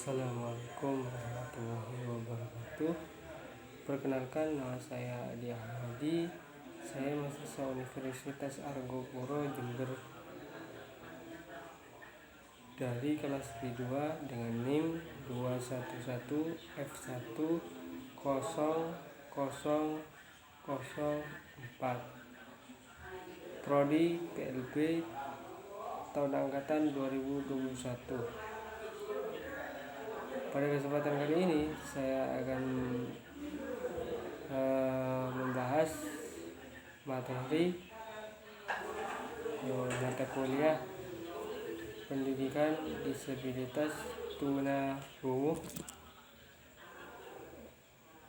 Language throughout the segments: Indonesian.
Assalamualaikum warahmatullahi wabarakatuh. Perkenalkan, nama saya Adi Ahmadi. Saya mahasiswa Universitas Argopuro Jember dari kelas B2 dengan NIM 211F10004. Prodi PLB tahun angkatan 2021. Pada kesempatan kali ini saya akan membahas materi mata kuliah pendidikan disabilitas tunarungu,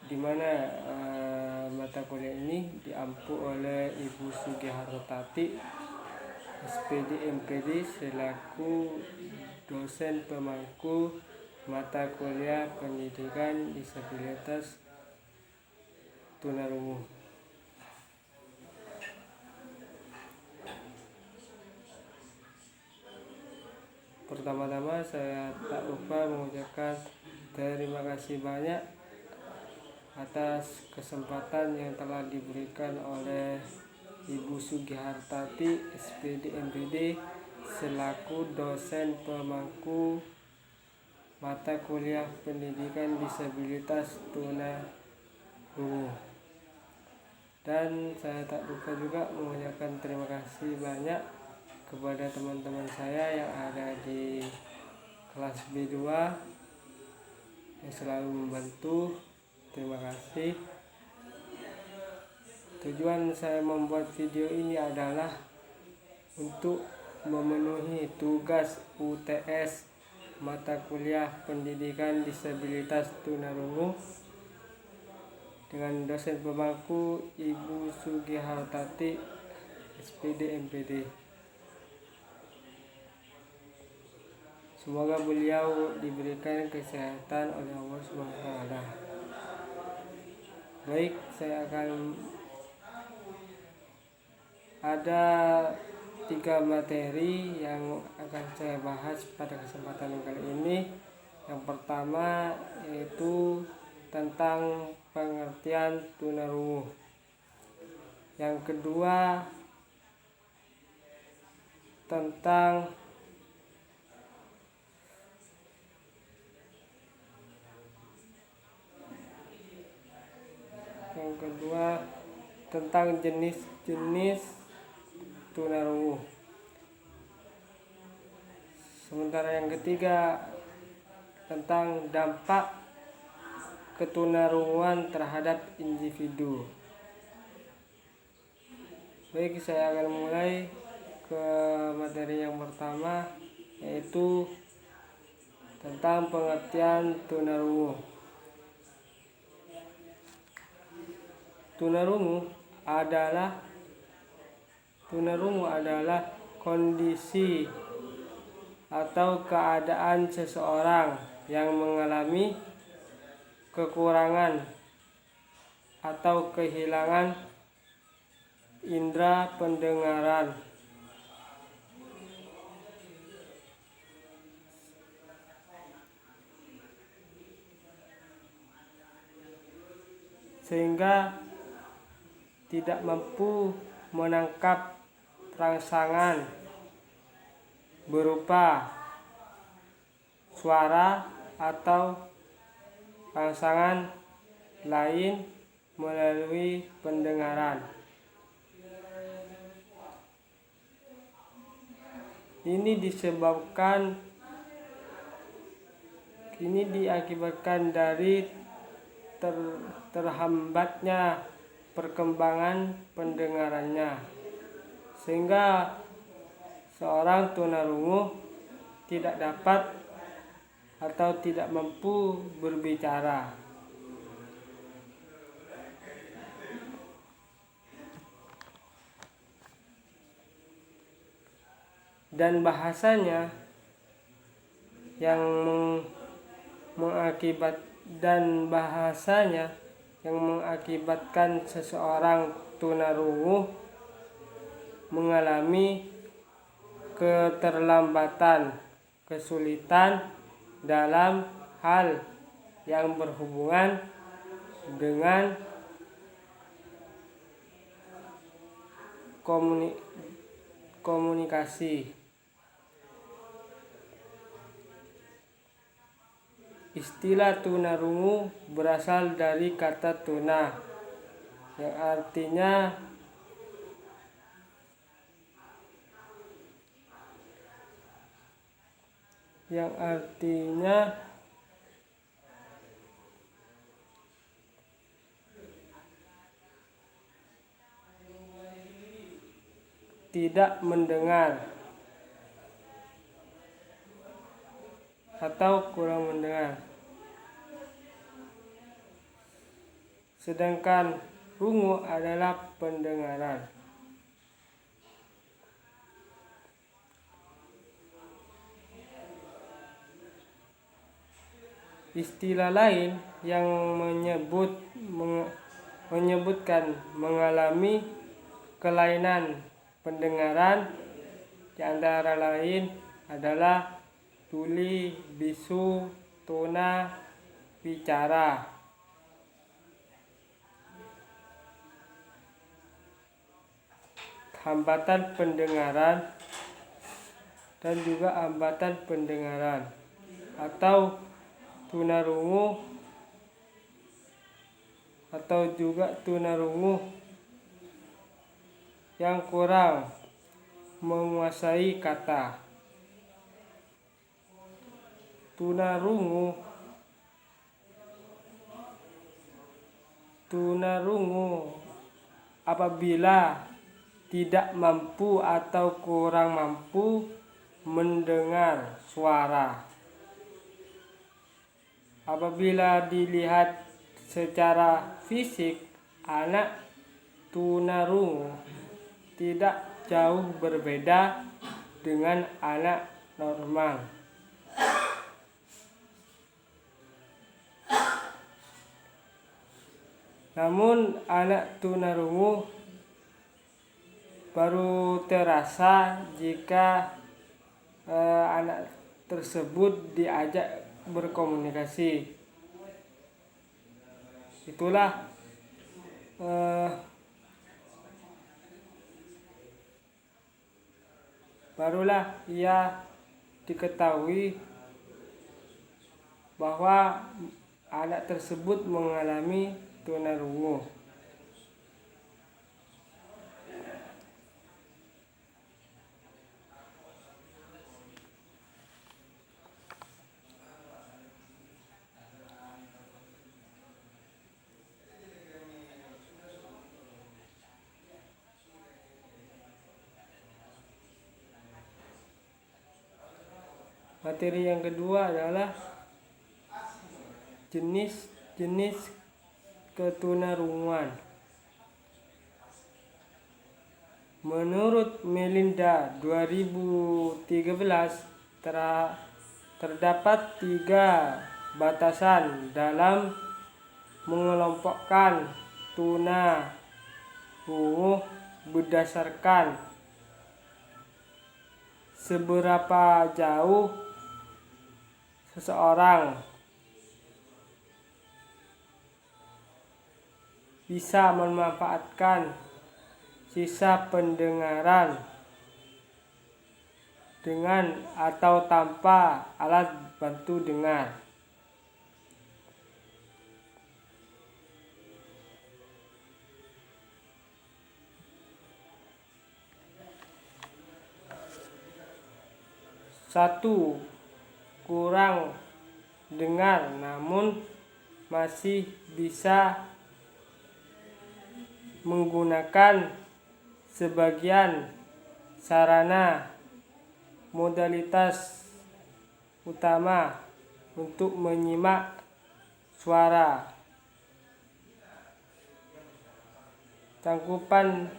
di mana mata kuliah ini diampu oleh Ibu Sugihartati, SPD MPD, selaku dosen pemangku mata kuliah pendidikan disabilitas tunarungu. Pertama-tama saya tak lupa mengucapkan terima kasih banyak atas kesempatan yang telah diberikan oleh Ibu Sugihartati, SPD MPD, selaku dosen pemangku mata kuliah pendidikan disabilitas tunarungu. Dan saya tak lupa juga mengucapkan terima kasih banyak kepada teman-teman saya yang ada di kelas B2 yang selalu membantu. Terima kasih. Tujuan saya membuat video ini adalah untuk memenuhi tugas UTS mata kuliah pendidikan disabilitas tunarungu dengan dosen pemangku Ibu Sugihartati, SPD MPD. Semoga beliau diberikan kesehatan oleh Allah SWT. Baik, saya akan ada 3 materi yang akan saya bahas pada kesempatan kali ini. Yang pertama yaitu tentang pengertian tunarungu. Yang kedua tentang jenis-jenis tunarungu. Sementara yang ketiga tentang dampak ketunarunguan terhadap individu. Baik, saya akan mulai ke materi yang pertama, yaitu tentang pengertian tunarungu. Tunarungu adalah kondisi atau keadaan seseorang yang mengalami kekurangan atau kehilangan indera pendengaran sehingga tidak mampu menangkap rangsangan berupa suara atau rangsangan lain melalui pendengaran. Ini diakibatkan dari terhambatnya perkembangan pendengarannya, sehingga seorang tunarungu tidak dapat atau tidak mampu berbicara. Dan bahasanya yang mengakibatkan seseorang tunarungu mengalami keterlambatan, kesulitan dalam hal yang berhubungan dengan komunikasi. Istilah tunarungu berasal dari kata tuna yang artinya tidak mendengar atau kurang mendengar. Sedangkan rungu adalah pendengaran. Istilah lain yang menyebutkan mengalami kelainan pendengaran di antara lain adalah tuli, bisu, tuna, bicara. Hambatan pendengaran dan juga hambatan pendengaran atau tunarungu atau juga tunarungu yang kurang menguasai kata. Tunarungu apabila tidak mampu atau kurang mampu mendengar suara. Apabila dilihat secara fisik, anak tunarungu tidak jauh berbeda dengan anak normal. Namun anak tunarungu baru terasa jika anak tersebut diajak berkomunikasi. Itulah barulah ia diketahui bahwa anak tersebut mengalami tunarungu. Materi yang kedua adalah jenis-jenis ketunarunguan. Menurut Melinda 2013 terdapat 3 batasan dalam mengelompokkan tunarungu berdasarkan seberapa jauh seseorang bisa memanfaatkan sisa pendengaran dengan atau tanpa alat bantu dengar. Satu, kurang dengar namun masih bisa menggunakan sebagian sarana modalitas utama untuk menyimak suara. Cangkupan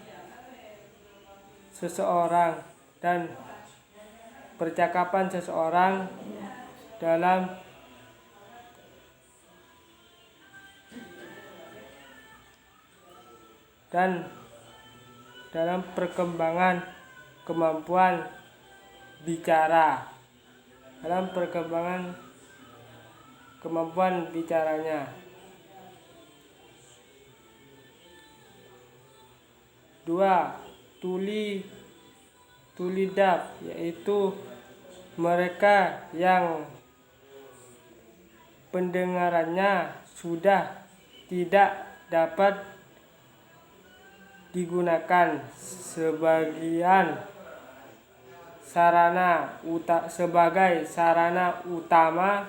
seseorang dan percakapan seseorang dalam perkembangan kemampuan bicara. Dalam perkembangan kemampuan bicaranya. 2. Tulidab, yaitu mereka yang pendengarannya sudah tidak dapat digunakan sebagai sarana utama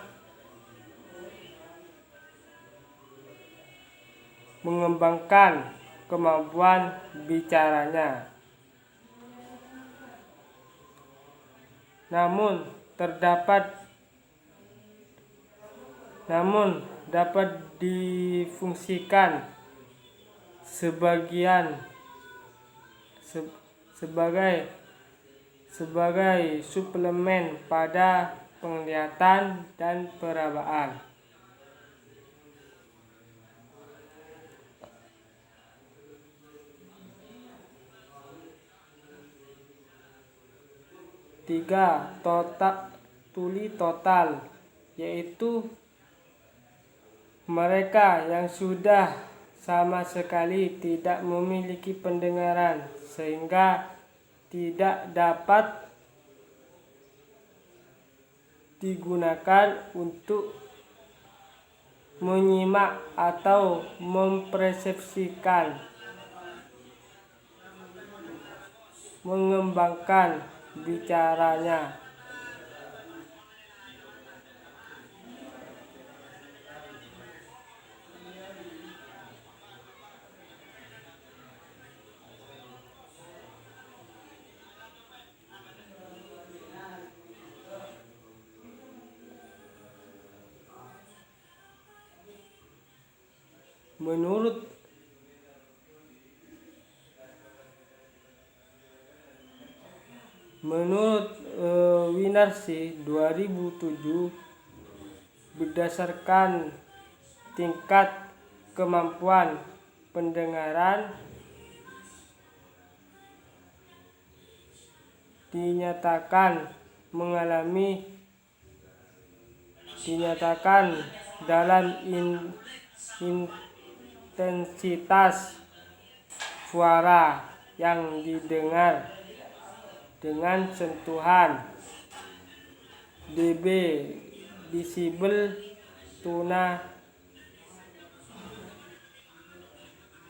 mengembangkan kemampuan bicaranya. Namun dapat difungsikan sebagai suplemen pada penglihatan dan perabaan. 3. Tuli total, yaitu mereka yang sudah sama sekali tidak memiliki pendengaran sehingga tidak dapat digunakan untuk menyimak atau mempersepsikan, mengembangkan bicaranya. Menurut Winarsih 2007, berdasarkan tingkat kemampuan pendengaran dinyatakan dalam intensitas suara yang didengar dengan sentuhan dB desibel tuna.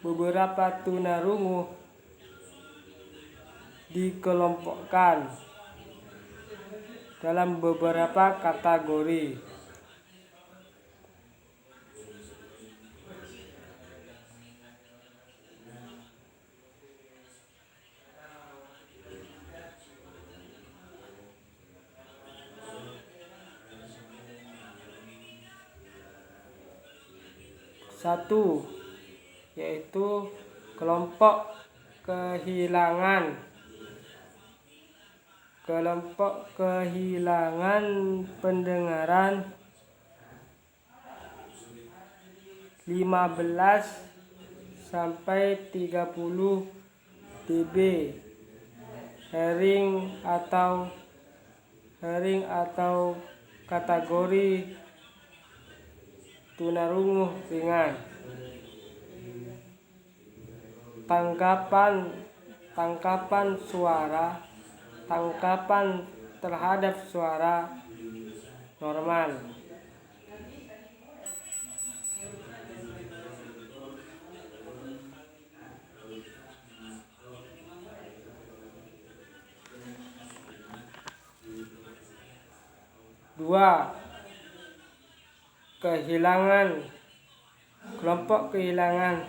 Beberapa tunarungu dikelompokkan dalam beberapa kategori. Satu, yaitu kelompok kehilangan pendengaran 15 sampai 30 dB, hearing atau kategori tunarungu ringan. Tangkapan terhadap suara normal. Dua, kelompok kehilangan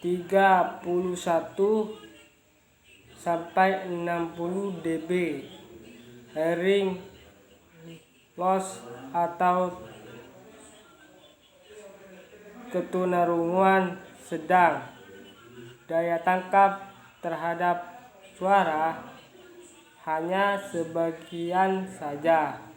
31 sampai 60 dB, hearing loss atau ketunarunguan sedang. Daya tangkap terhadap suara hanya sebagian saja.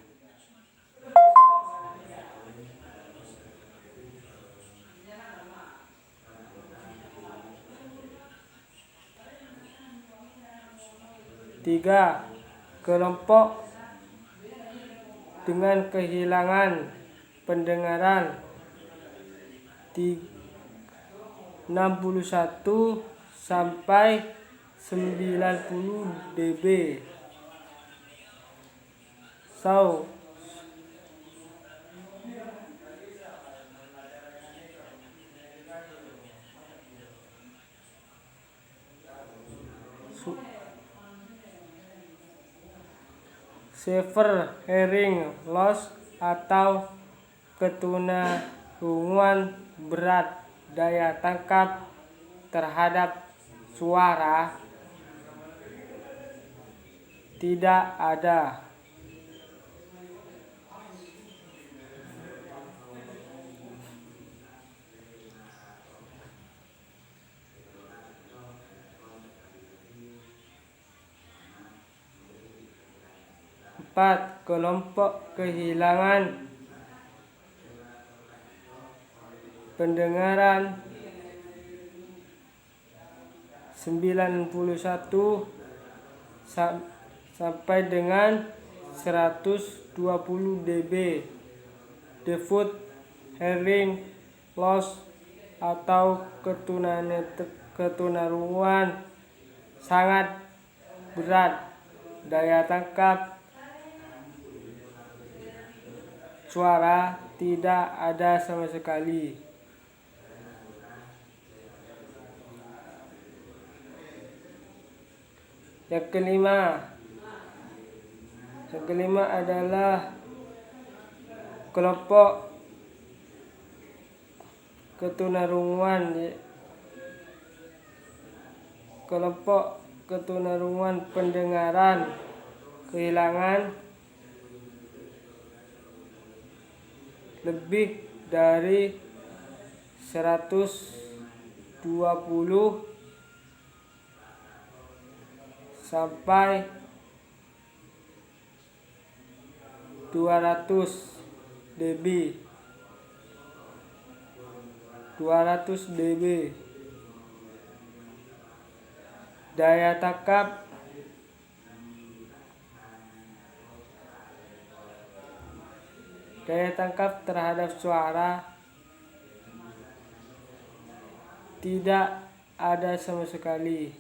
Tiga, kelompok dengan kehilangan pendengaran 61 sampai 90 dB. Severe hearing loss atau ketunarunguan berat, daya tangkap terhadap suara tidak ada. Empat, kelompok kehilangan pendengaran 91 sampai dengan 120 dB. Diffuse hearing loss atau ketunarunguan sangat berat, daya tangkap suara tidak ada sama sekali. Yang kelima adalah kelompok ketunarunguan pendengaran kehilangan lebih dari 120 sampai 200 dB. Daya tangkap terhadap suara tidak ada sama sekali.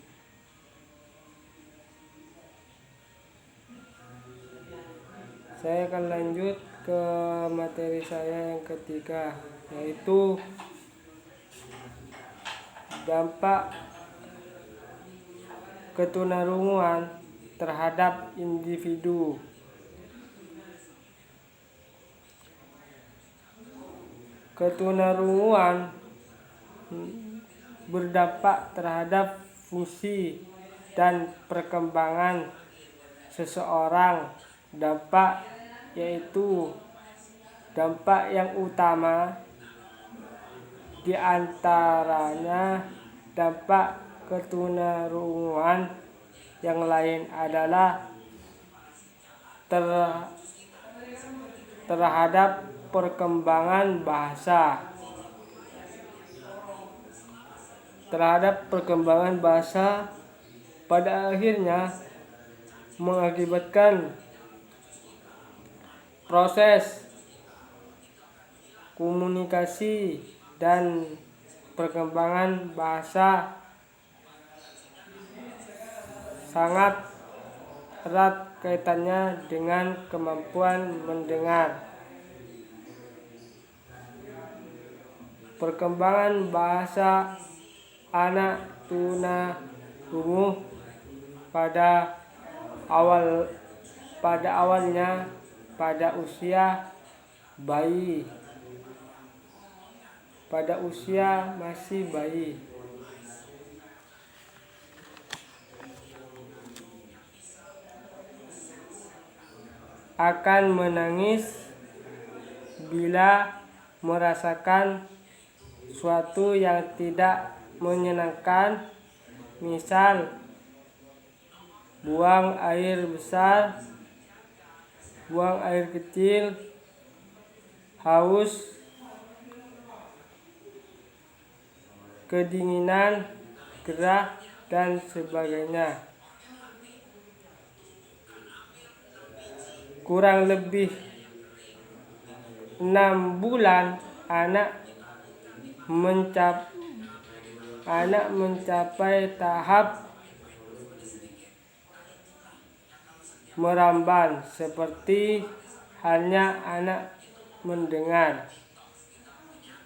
Saya akan lanjut ke materi saya yang ketiga, yaitu dampak ketunarunguan terhadap individu. Ketunarunguan berdampak terhadap fungsi dan perkembangan seseorang. Dampak yang utama di antaranya dampak ketunarunguan yang lain adalah terhadap perkembangan bahasa pada akhirnya mengakibatkan proses komunikasi dan perkembangan bahasa sangat erat kaitannya dengan kemampuan mendengar. Perkembangan bahasa anak tunarungu pada awalnya pada usia masih bayi. Akan menangis bila merasakan suatu yang tidak menyenangkan, misal buang air besar, buang air kecil, haus, kedinginan, gerah, dan sebagainya. Kurang lebih 6 bulan anak mencapai tahap meramban, seperti halnya anak mendengar.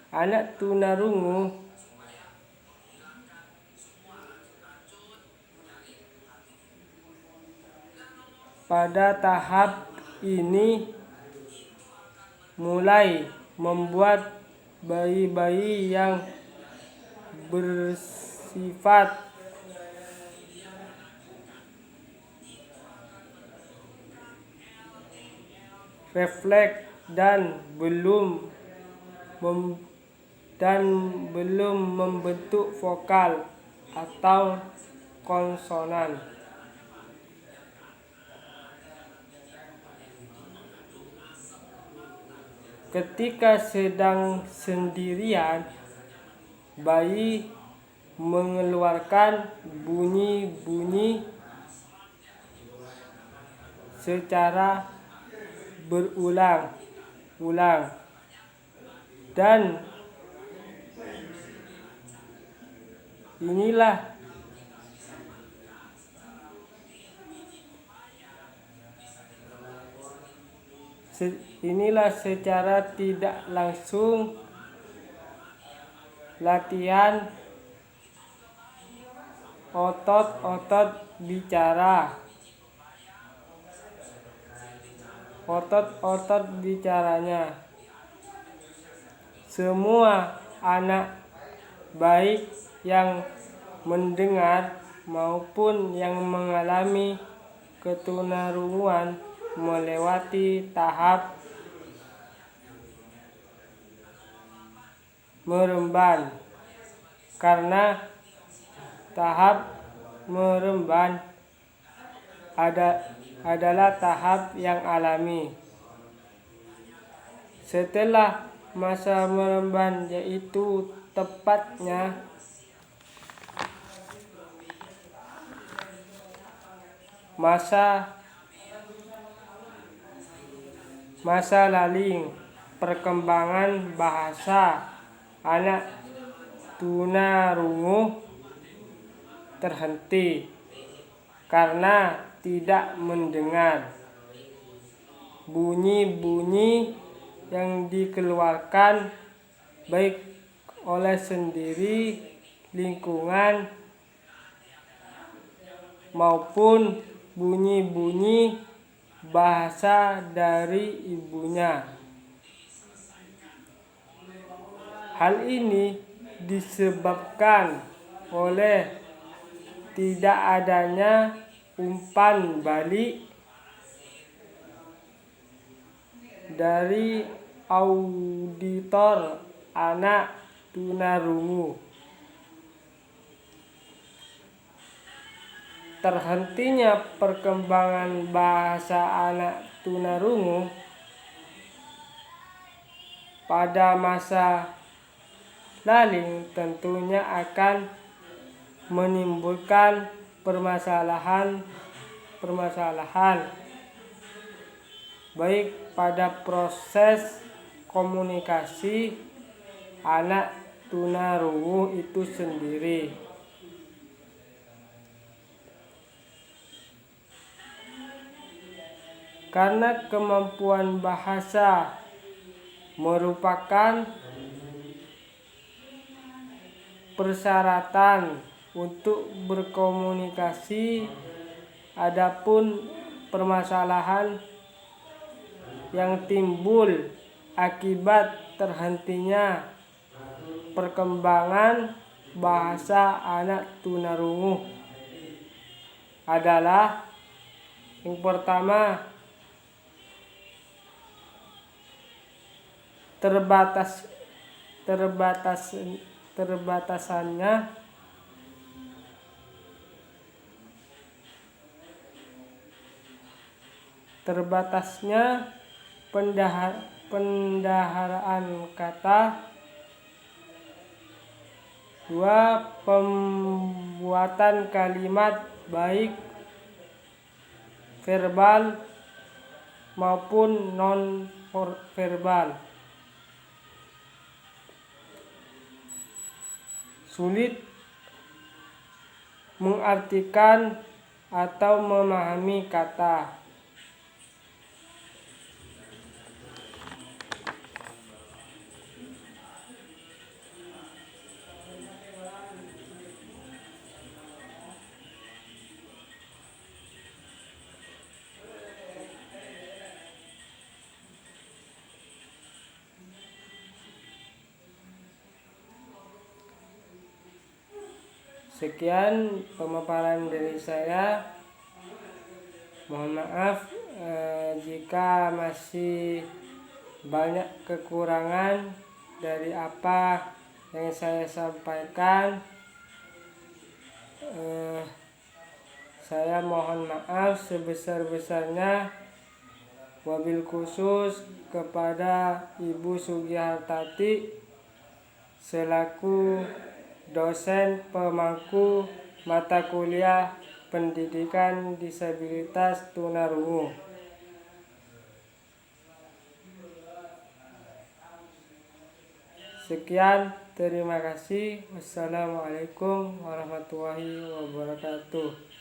Anak tunarungu pada tahap ini mulai membuat bayi-bayi yang bersifat refleks dan belum membentuk vokal atau konsonan. Ketika sedang sendirian, bayi mengeluarkan bunyi-bunyi secara berulang-ulang, dan inilah secara tidak langsung latihan otot-otot bicaranya. Semua anak, baik yang mendengar maupun yang mengalami ketunarunguan, melewati tahap meremban, karena tahap meremban adalah tahap yang alami. Setelah masa meremban, yaitu tepatnya masa laling, perkembangan bahasa anak tunarungu terhenti karena tidak mendengar. Bunyi-bunyi yang dikeluarkan baik oleh sendiri, lingkungan, maupun bunyi-bunyi bahasa dari ibunya. Hal ini disebabkan oleh tidak adanya umpan balik dari auditor anak tunarungu. Terhentinya perkembangan bahasa anak tunarungu pada masa laling tentunya akan menimbulkan permasalahan baik pada proses komunikasi anak tunarungu itu sendiri. Karena kemampuan bahasa merupakan persyaratan untuk berkomunikasi, adapun permasalahan yang timbul akibat terhentinya perkembangan bahasa anak tunarungu adalah yang pertama, terbatasnya pendaharaan kata. 2. Pembuatan kalimat baik verbal maupun non verbal. sulit mengartikan atau memahami kata. Sekian pemaparan dari saya. Mohon maaf jika masih banyak kekurangan dari apa yang saya sampaikan. Saya mohon maaf sebesar-besarnya, wabil khusus kepada Ibu Sugihartati selaku dosen pemangku mata kuliah pendidikan disabilitas tunarungu. Sekian, terima kasih. Wassalamualaikum warahmatullahi wabarakatuh.